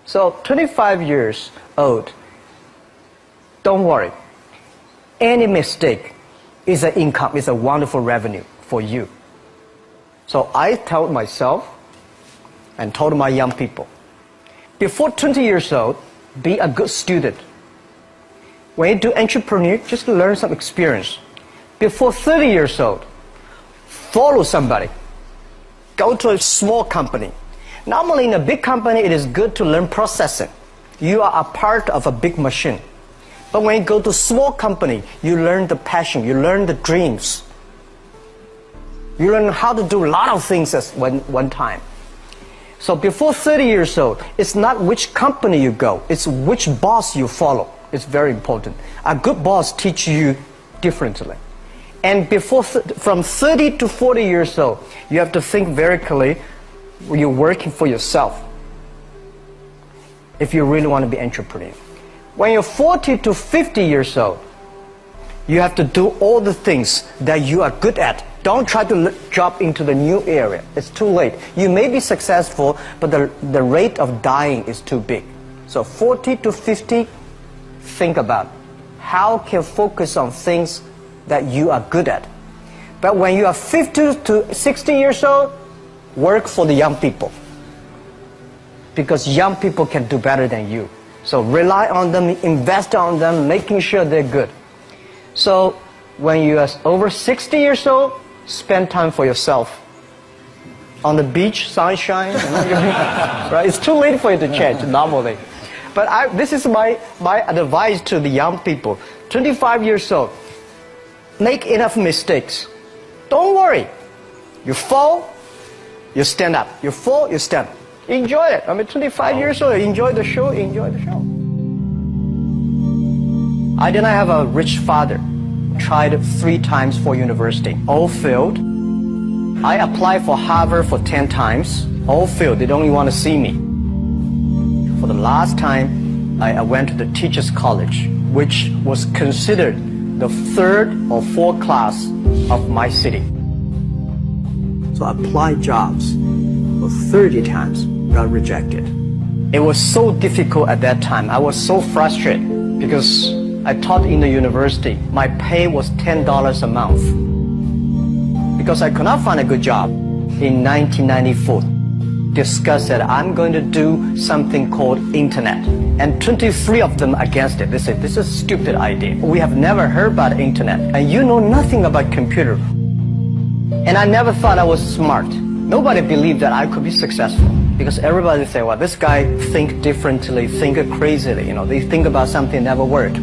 So 25 years old, don't worry. Any mistake is an income, is a wonderful revenue for you. So I told myself and told my young people, before 20 years old, be a good student. When you do entrepreneur, just learn some experience. Before 30 years old, follow somebody. Go to a small company. Normally in a big company, it is good to learn processing. You are a part of a big machine. But when you go to a small company, you learn the passion, you learn the dreams. You learn how to do a lot of things at one time. So before 30 years old, it's not which company you go, it's which boss you follow. It's very important. A good boss teaches you differently. And from 30 to 40 years old, you have to think very clearly, you're working for yourself if you really want to be an entrepreneur. When you're 40 to 50 years old, you have to do all the things that you are good at. Don't try to jump into the new area. It's too late. You may be successful, but the rate of dying is too big. So 40 to 50, think about how can you focus on things that you are good at. But when you are 50 to 60 years old, work for the young people. Because young people can do better than you. So rely on them, invest on them, making sure they're good. So when you are over 60 years old, spend time for yourself. On the beach, sunshine, right? It's too late for you to change normally. But this is my advice to the young people. 25 years old, make enough mistakes. Don't worry. You fall, you stand up. You fall, you stand up. Enjoy it. 25 years old, enjoy the show, enjoy the show. I did not have a rich father. Tried 3 times for university. All failed. I applied for Harvard for 10 times. All failed. They don't even want to see me. For the last time, I went to the Teachers College, which was considered the 3rd or 4th class of my city. So I applied jobs for 30 times, got rejected. It was so difficult at that time. I was so frustrated because I taught in the university. My pay was $10 a month. Because I could not find a good job in 1994. Discussed that I'm going to do something called internet. And 23 of them against it. They said, this is a stupid idea. We have never heard about internet. And you know nothing about computer. And I never thought I was smart. Nobody believed that I could be successful. Because everybody say, well, this guy think differently, think crazily. They think about something never worked.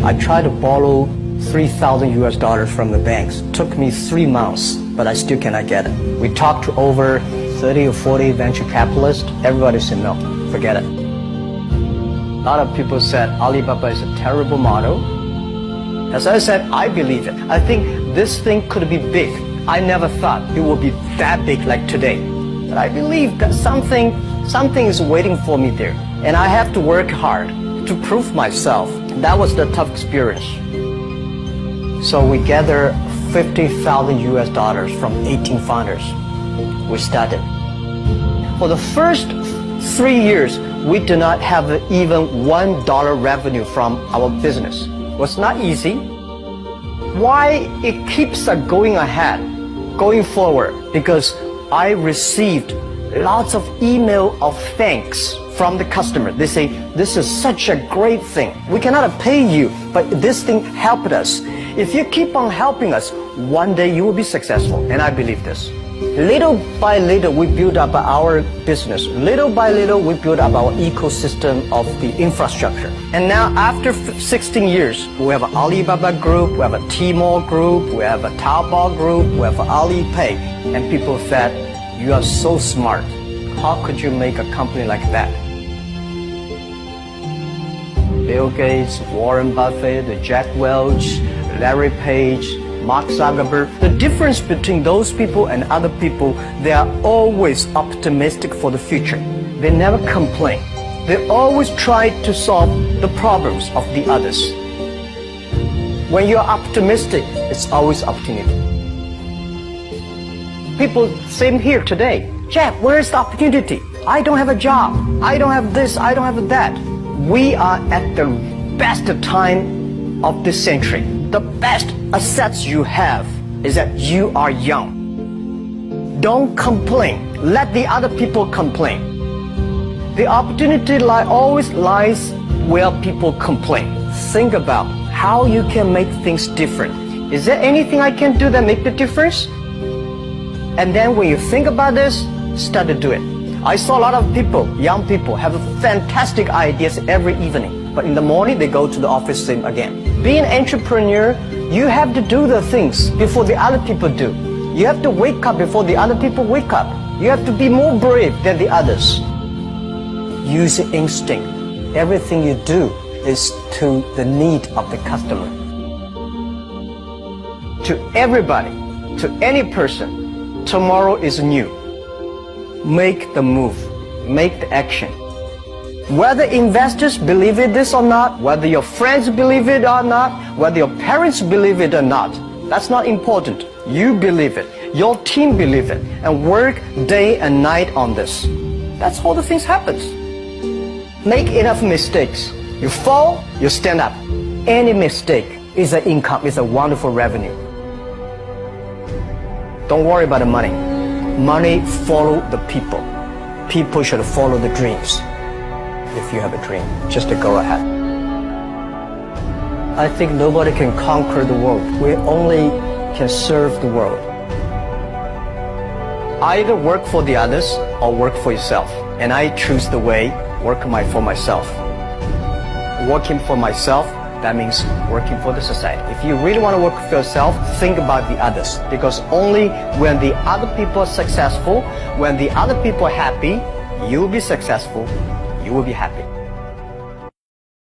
I tried to borrow $3,000 from the banks. Took me 3 months, but I still cannot get it. We talked to over 30 or 40 venture capitalists. Everybody said, no, forget it. A lot of people said Alibaba is a terrible model. As I said, I believe it. I think this thing could be big. I never thought it would be that big like today. But I believe that something is waiting for me there. And I have to work hard to prove myself. That was the tough experience. So we gathered $50,000 from 18 founders. We started. For the first 3 years, we did not have even $1 revenue from our business. It was not easy. Why it keeps going ahead, going forward? Because I received lots of email of thanks from the customer. They say, this is such a great thing. We cannot pay you, but this thing helped us. If you keep on helping us, one day you will be successful. And I believe this. Little by little, we build up our business. Little by little, we build up our ecosystem of the infrastructure. And now, after 16 years, we have an Alibaba group, we have a Tmall group, we have a Taobao group, we have Alipay. And people said, you are so smart. How could you make a company like that? Bill Gates, Warren Buffett, Jack Welch, Larry Page, Mark Zuckerberg. The difference between those people and other people, they are always optimistic for the future. They never complain. They always try to solve the problems of the others. When you're optimistic, it's always opportunity. People, same here today. Jeff, where is the opportunity? I don't have a job. I don't have this. I don't have that. We are at the best time of this century. The best assets you have is that you are young. Don't complain. Let the other people complain. The opportunity always lies where people complain. Think about how you can make things different. Is there anything I can do that make the difference? And then when you think about this, start to do it. I saw a lot of people, young people, have fantastic ideas every evening. But in the morning, they go to the office same again. Being an entrepreneur, you have to do the things before the other people do. You have to wake up before the other people wake up. You have to be more brave than the others. Use your instinct. Everything you do is to the need of the customer. To everybody, to any person, tomorrow is new. Make the move, make the action. Whether investors believe it this or not, whether your friends believe it or not, whether your parents believe it or not, that's not important. You believe it, your team believe it, and work day and night on this. That's how the things happens. Make enough mistakes. You fall, you stand up. Any mistake is an income, is a wonderful revenue. Don't worry about the money. Money follow the people. People should follow the dreams. If you have a dream, just to go ahead. I think nobody can conquer the world. We only can serve the world. Either work for the others or work for yourself. And I choose the way, work for myself. Working for myself, that means working for the society. If you really want to work for yourself, think about the others. Because only when the other people are successful, when the other people are happy, you will be successful, you will be happy.